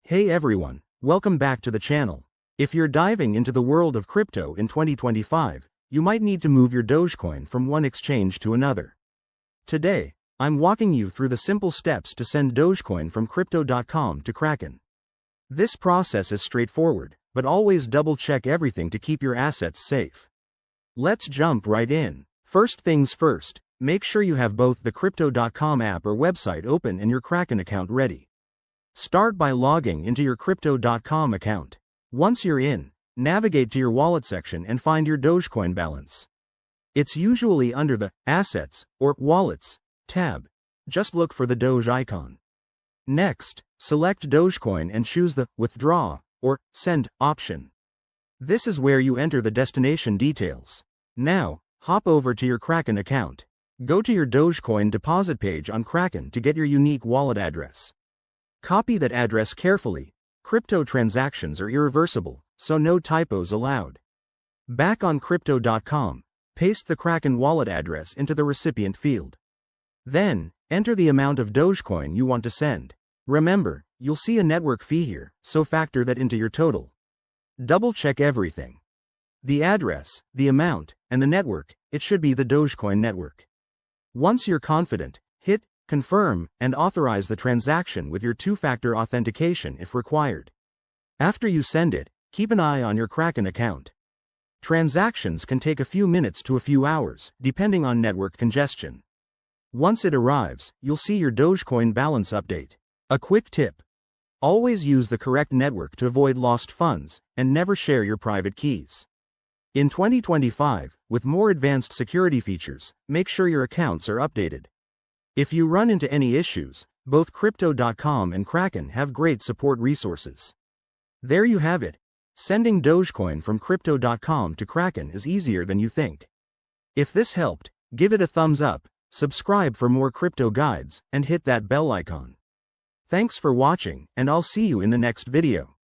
Hey everyone, welcome back to the channel. If you're diving into the world of crypto in 2025, you might need to move your Dogecoin from one exchange to another. Today, I'm walking you through the simple steps to send Dogecoin from Crypto.com to Kraken. This process is straightforward, but always double-check everything to keep your assets safe. Let's jump right in. First things first, make sure you have both the Crypto.com app or website open and your Kraken account ready. Start by logging into your Crypto.com account. Once you're in, navigate to your wallet section and find your Dogecoin balance. It's usually under the Assets or Wallets tab. Just look for the Doge icon. Next, select Dogecoin and choose the Withdraw or Send option. This is where you enter the destination details. Now, hop over to your Kraken account. Go to your Dogecoin deposit page on Kraken to get your unique wallet address. Copy that address carefully. Crypto transactions are irreversible, so no typos allowed. Back on Crypto.com, paste the Kraken wallet address into the recipient field. Then, enter the amount of Dogecoin you want to send. Remember, you'll see a network fee here, so factor that into your total. Double-check everything. The address, the amount, and the network, it should be the Dogecoin network. Once you're confident, hit Confirm and authorize the transaction with your two-factor authentication if required. After you send it, keep an eye on your Kraken account. Transactions can take a few minutes to a few hours, depending on network congestion. Once it arrives, you'll see your Dogecoin balance update. A quick tip: always use the correct network to avoid lost funds, and never share your private keys. In 2025, with more advanced security features, make sure your accounts are updated. If you run into any issues, both Crypto.com and Kraken have great support resources. There you have it. Sending Dogecoin from Crypto.com to Kraken is easier than you think. If this helped, give it a thumbs up, subscribe for more crypto guides, and hit that bell icon. Thanks for watching, and I'll see you in the next video.